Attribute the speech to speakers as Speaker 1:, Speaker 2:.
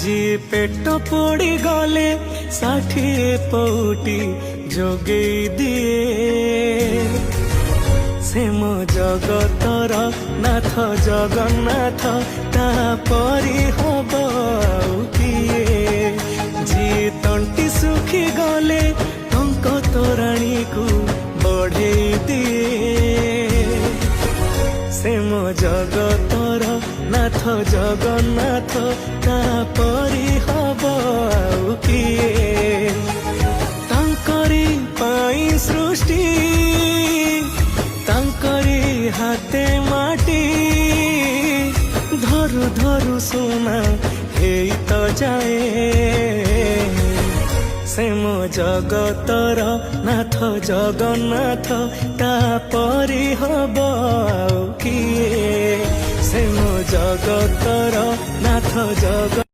Speaker 1: जी पेट पोड़ी गले 60 पौटी जोगे दिए से मो जगतर नाथ जगन्नाथ तापरी हब किए जी तंटी सुखी गले टंक तोराणी को बढ़े दिए से मो जगतर नाथ जगन्नाथ तापरी हब किए तांकरी पाई सृष्टि तांकरी हाथे माटी धरु धरु सुना हे तो जाए से मो जगतर नाथ जगन्नाथ तापरी हब किए से मो जगतर नाथ जग